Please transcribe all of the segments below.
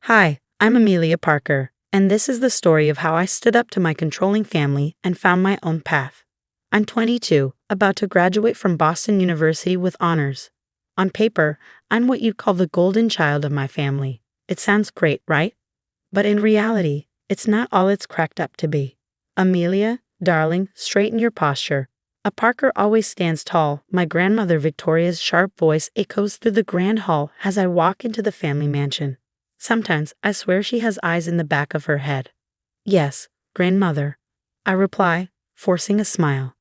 Hi, I'm Amelia Parker, and this is the story of how I stood up to my controlling family and found my own path. I'm 22, about to graduate from Boston University with honors. On paper, I'm what you'd call the golden child of my family. It sounds great, right? But in reality, it's not all it's cracked up to be. Amelia, darling, straighten your posture. A Parker always stands tall. My grandmother Victoria's sharp voice echoes through the grand hall as I walk into the family mansion. Sometimes I swear she has eyes in the back of her head. Yes, grandmother, I reply, forcing a smile.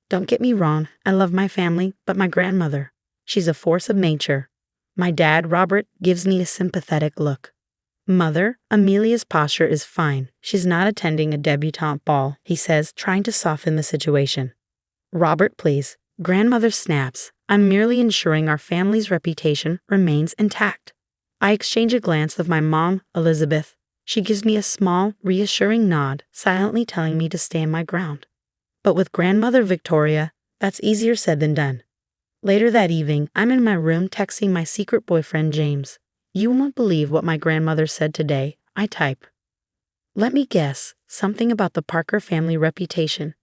Don't get me wrong, I love my family, but my grandmother, she's a force of nature. My dad, Robert, gives me a sympathetic look. Mother, Amelia's posture is fine. She's not attending a debutante ball, he says, trying to soften the situation. Robert, please. Grandmother snaps. I'm merely ensuring our family's reputation remains intact. I exchange a glance with my mom, Elizabeth. She gives me a small, reassuring nod, silently telling me to stand my ground. But with grandmother Victoria, that's easier said than done. Later that evening, I'm in my room texting my secret boyfriend, James. You won't believe what my grandmother said today, I type. Let me guess, something about the Parker family reputation.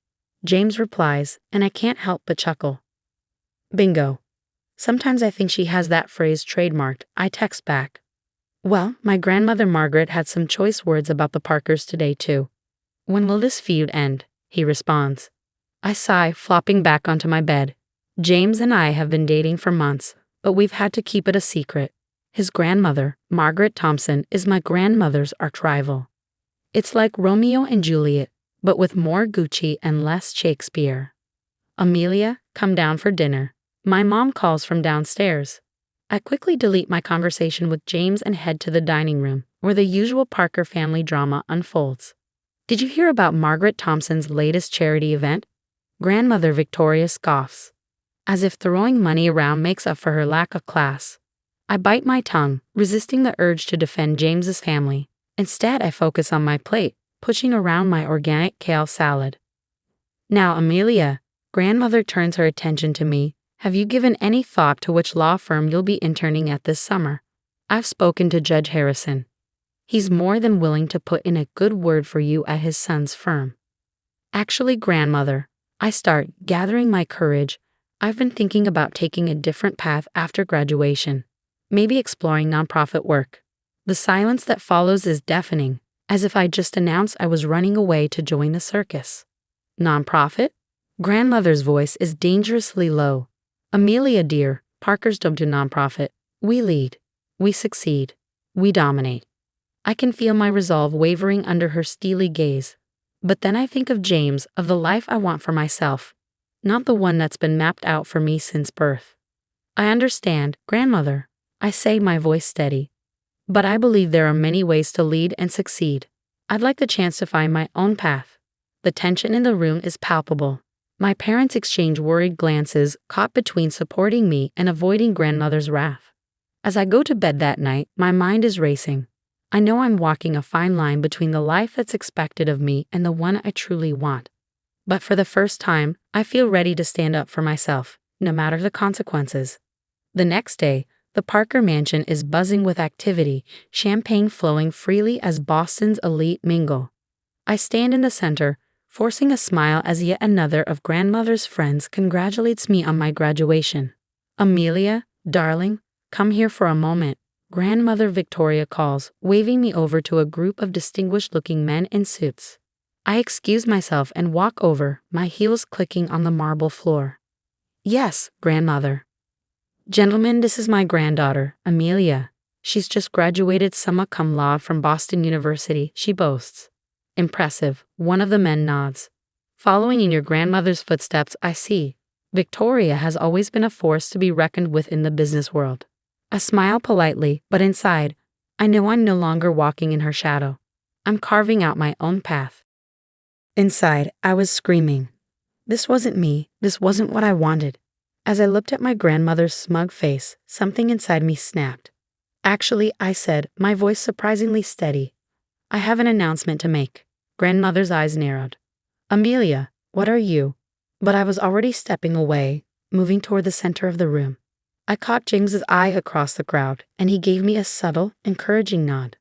James replies, and I can't help but chuckle. Bingo. Sometimes I think she has that phrase trademarked. I text back. Well, my grandmother Margaret had some choice words about the Parkers today, too. When will this feud end? He responds. I sigh, flopping back onto my bed. James and I have been dating for months, but we've had to keep it a secret. His grandmother, Margaret Thompson, is my grandmother's arch rival. It's like Romeo and Juliet, but with more Gucci and less Shakespeare. Amelia, come down for dinner. My mom calls from downstairs. I quickly delete my conversation with James and head to the dining room, where the usual Parker family drama unfolds. Did you hear about Margaret Thompson's latest charity event? Grandmother Victoria scoffs, as if throwing money around makes up for her lack of class. I bite my tongue, resisting the urge to defend James's family. Instead, I focus on my plate, pushing around my organic kale salad. Now, Amelia, grandmother turns her attention to me. Have you given any thought to which law firm you'll be interning at this summer? I've spoken to Judge Harrison. He's more than willing to put in a good word for you at his son's firm. Actually, grandmother, I start gathering my courage. I've been thinking about taking a different path after graduation, maybe exploring nonprofit work. The silence that follows is deafening, as if I just announced I was running away to join a circus. Nonprofit? Grandmother's voice is dangerously low. Amelia, dear, Parkers don't do nonprofit. We lead. We succeed. We dominate. I can feel my resolve wavering under her steely gaze. But then I think of James, of the life I want for myself, not the one that's been mapped out for me since birth. I understand, grandmother, I say, my voice steady. But I believe there are many ways to lead and succeed. I'd like the chance to find my own path. The tension in the room is palpable. My parents exchange worried glances, caught between supporting me and avoiding grandmother's wrath. As I go to bed that night, my mind is racing. I know I'm walking a fine line between the life that's expected of me and the one I truly want. But for the first time, I feel ready to stand up for myself, no matter the consequences. The next day, the Parker mansion is buzzing with activity, champagne flowing freely as Boston's elite mingle. I stand in the center, forcing a smile as yet another of grandmother's friends congratulates me on my graduation. Amelia, darling, come here for a moment. Grandmother Victoria calls, waving me over to a group of distinguished-looking men in suits. I excuse myself and walk over, my heels clicking on the marble floor. Yes, grandmother. Gentlemen, this is my granddaughter, Amelia. She's just graduated summa cum laude from Boston University, she boasts. Impressive, one of the men nods. Following in your grandmother's footsteps, I see. Victoria has always been a force to be reckoned with in the business world. I smile politely, but inside, I know I'm no longer walking in her shadow. I'm carving out my own path. Inside, I was screaming. This wasn't me. This wasn't what I wanted. As I looked at my grandmother's smug face, something inside me snapped. Actually, I said, my voice surprisingly steady. I have an announcement to make. Grandmother's eyes narrowed. Amelia, what are you? But I was already stepping away, moving toward the center of the room. I caught James's eye across the crowd, and he gave me a subtle, encouraging nod.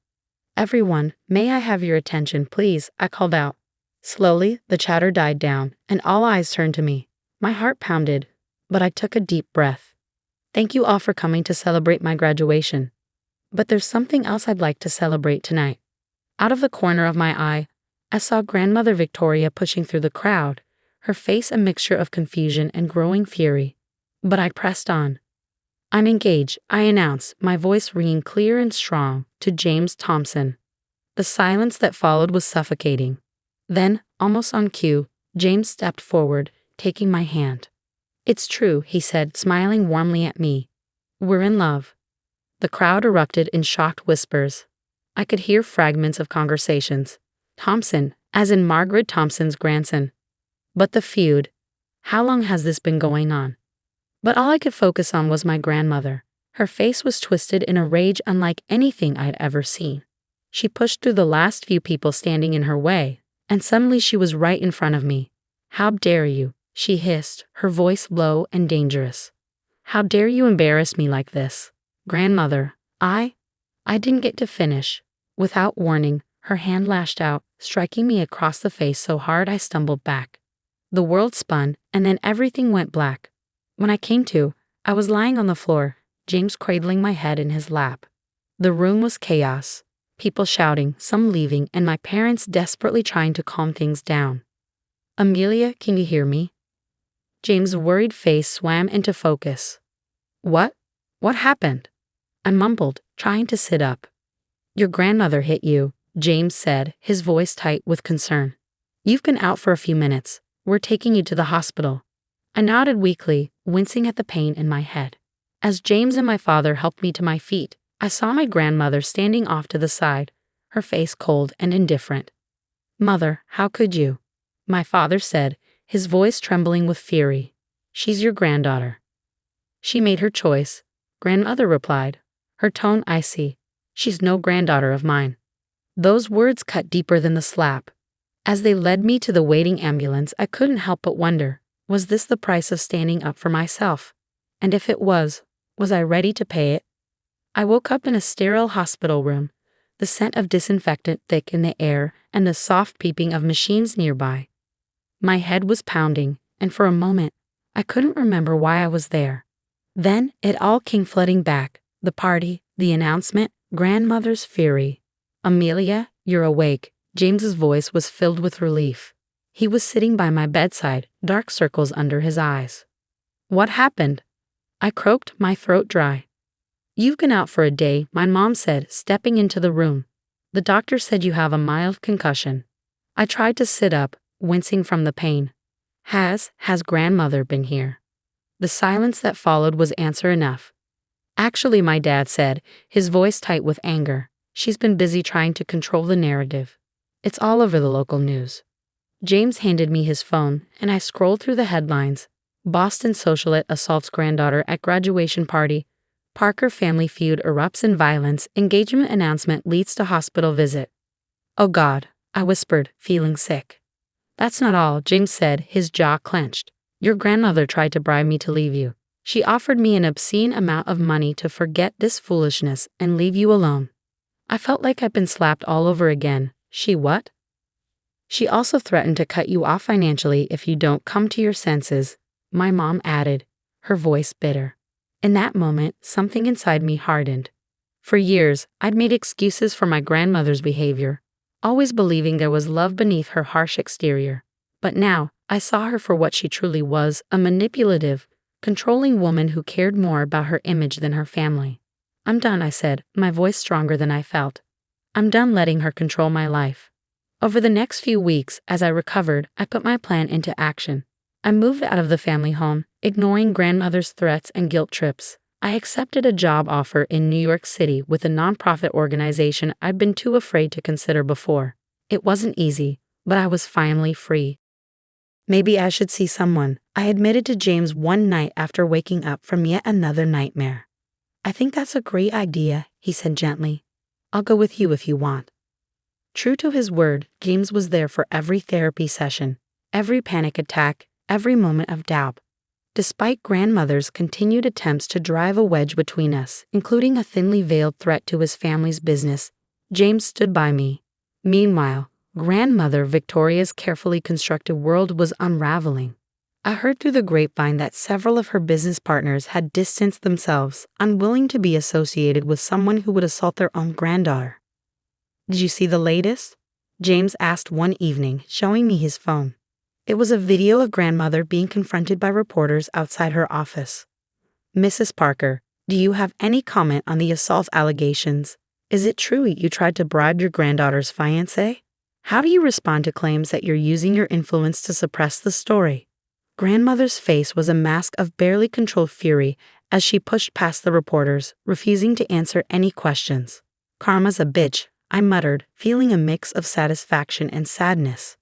"Everyone, may I have your attention, please?" I called out. Slowly, the chatter died down, and all eyes turned to me. My heart pounded, but I took a deep breath. "Thank you all for coming to celebrate my graduation. But there's something else I'd like to celebrate tonight." Out of the corner of my eye, I saw Grandmother Victoria pushing through the crowd, her face a mixture of confusion and growing fury. But I pressed on. "I'm engaged," I announced, my voice ringing clear and strong, to James Thompson. The silence that followed was suffocating. Then, almost on cue, James stepped forward, taking my hand. "It's true," he said, smiling warmly at me. "We're in love." The crowd erupted in shocked whispers. I could hear fragments of conversations. "Thompson, as in Margaret Thompson's grandson." "But the feud. How long has this been going on?" But all I could focus on was my grandmother. Her face was twisted in a rage unlike anything I'd ever seen. She pushed through the last few people standing in her way, and suddenly she was right in front of me. "How dare you?" she hissed, her voice low and dangerous. "How dare you embarrass me like this?" "Grandmother, I didn't get to finish." Without warning, her hand lashed out, striking me across the face so hard I stumbled back. The world spun, and then everything went black. When I came to, I was lying on the floor, James cradling my head in his lap. The room was chaos. People shouting, some leaving, and my parents desperately trying to calm things down. "Amelia, can you hear me?" James' worried face swam into focus. What? What happened?" I mumbled, trying to sit up. "Your grandmother hit you," James said, his voice tight with concern. "You've been out for a few minutes. We're taking you to the hospital." I nodded weakly, wincing at the pain in my head. As James and my father helped me to my feet, I saw my grandmother standing off to the side, her face cold and indifferent. "Mother, how could you?" my father said, his voice trembling with fury. "She's your granddaughter." "She made her choice," grandmother replied, her tone icy. "She's no granddaughter of mine." Those words cut deeper than the slap. As they led me to the waiting ambulance, I couldn't help but wonder, was this the price of standing up for myself? And if it was I ready to pay it? I woke up in a sterile hospital room, the scent of disinfectant thick in the air and the soft beeping of machines nearby. My head was pounding, and for a moment, I couldn't remember why I was there. Then it all came flooding back, the party, the announcement, grandmother's fury. "Amelia, you're awake." James's voice was filled with relief. He was sitting by my bedside, dark circles under his eyes. "What happened?" I croaked, my throat dry. "You've been out for a day," my mom said, stepping into the room. "The doctor said you have a mild concussion." I tried to sit up, wincing from the pain. Has grandmother been here?" The silence that followed was answer enough. "Actually," my dad said, his voice tight with anger, "she's been busy trying to control the narrative. It's all over the local news." James handed me his phone, and I scrolled through the headlines. Boston socialite assaults granddaughter at graduation party. Parker family feud erupts in violence. Engagement announcement leads to hospital visit. "Oh God," I whispered, feeling sick. "That's not all," James said, his jaw clenched. "Your grandmother tried to bribe me to leave you. She offered me an obscene amount of money to forget this foolishness and leave you alone." I felt like I'd been slapped all over again. "She what?" "She also threatened to cut you off financially if you don't come to your senses," my mom added, her voice bitter. In that moment, something inside me hardened. For years, I'd made excuses for my grandmother's behavior, always believing there was love beneath her harsh exterior. But now, I saw her for what she truly was, a manipulative, controlling woman who cared more about her image than her family. "I'm done," I said, my voice stronger than I felt. "I'm done letting her control my life." Over the next few weeks, as I recovered, I put my plan into action. I moved out of the family home, ignoring grandmother's threats and guilt trips. I accepted a job offer in New York City with a nonprofit organization I'd been too afraid to consider before. It wasn't easy, but I was finally free. "Maybe I should see someone," I admitted to James one night after waking up from yet another nightmare. "I think that's a great idea," he said gently. "I'll go with you if you want." True to his word, James was there for every therapy session, every panic attack, every moment of doubt. Despite grandmother's continued attempts to drive a wedge between us, including a thinly veiled threat to his family's business, James stood by me. Meanwhile, grandmother Victoria's carefully constructed world was unraveling. I heard through the grapevine that several of her business partners had distanced themselves, unwilling to be associated with someone who would assault their own granddaughter. "Did you see the latest?" James asked one evening, showing me his phone. It was a video of grandmother being confronted by reporters outside her office. "Mrs. Parker, do you have any comment on the assault allegations? Is it true you tried to bribe your granddaughter's fiancé? How do you respond to claims that you're using your influence to suppress the story?" Grandmother's face was a mask of barely controlled fury as she pushed past the reporters, refusing to answer any questions. "Karma's a bitch," I muttered, feeling a mix of satisfaction and sadness.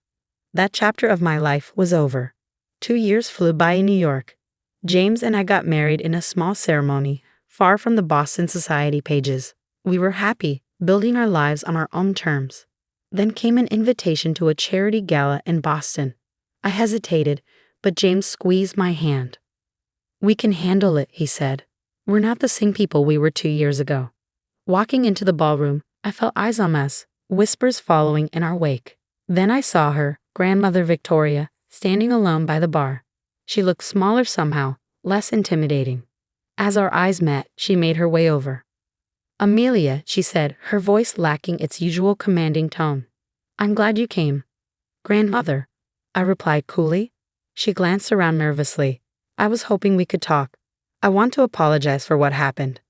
That chapter of my life was over. 2 years flew by in New York. James and I got married in a small ceremony, far from the Boston society pages. We were happy, building our lives on our own terms. Then came an invitation to a charity gala in Boston. I hesitated, but James squeezed my hand. "We can handle it," he said. "We're not the same people we were 2 years ago." Walking into the ballroom, I felt eyes on us, whispers following in our wake. Then I saw her, grandmother Victoria, standing alone by the bar. She looked smaller somehow, less intimidating. As our eyes met, she made her way over. "Amelia," she said, her voice lacking its usual commanding tone. "I'm glad you came." "Grandmother," I replied coolly. She glanced around nervously. "I was hoping we could talk. I want to apologize for what happened.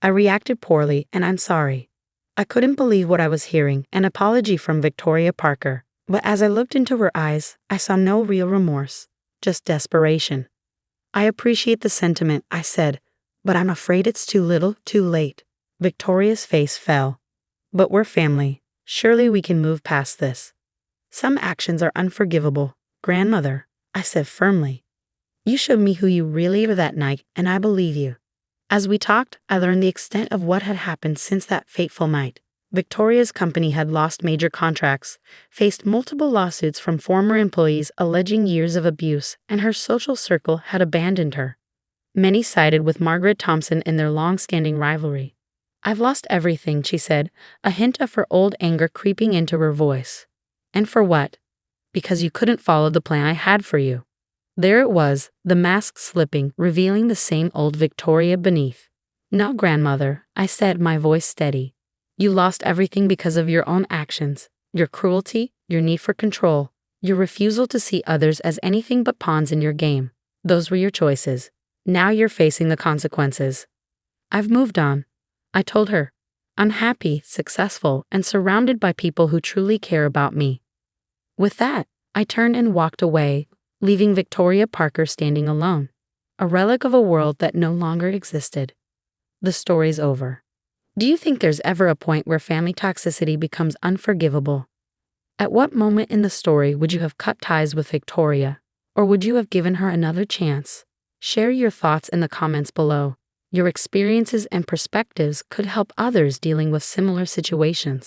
I reacted poorly, and I'm sorry." I couldn't believe what I was hearing, an apology from Victoria Parker. But as I looked into her eyes, I saw no real remorse, just desperation. "I appreciate the sentiment," I said, "but I'm afraid it's too little, too late." Victoria's face fell. "But we're family. Surely we can move past this." "Some actions are unforgivable, grandmother," I said firmly. "You showed me who you really are that night, and I believe you." As we talked, I learned the extent of what had happened since that fateful night. Victoria's company had lost major contracts, faced multiple lawsuits from former employees alleging years of abuse, and her social circle had abandoned her. Many sided with Margaret Thompson in their long-standing rivalry. "I've lost everything," she said, a hint of her old anger creeping into her voice. "And for what?" "Because you couldn't follow the plan I had for you." There it was, the mask slipping, revealing the same old Victoria beneath. "No, grandmother," I said, my voice steady. "You lost everything because of your own actions, your cruelty, your need for control, your refusal to see others as anything but pawns in your game. Those were your choices. Now you're facing the consequences." "I've moved on," I told her. "I'm happy, successful, and surrounded by people who truly care about me." With that, I turned and walked away, leaving Victoria Parker standing alone, a relic of a world that no longer existed. The story's over. Do you think there's ever a point where family toxicity becomes unforgivable? At what moment in the story would you have cut ties with Victoria, or would you have given her another chance? Share your thoughts in the comments below. Your experiences and perspectives could help others dealing with similar situations.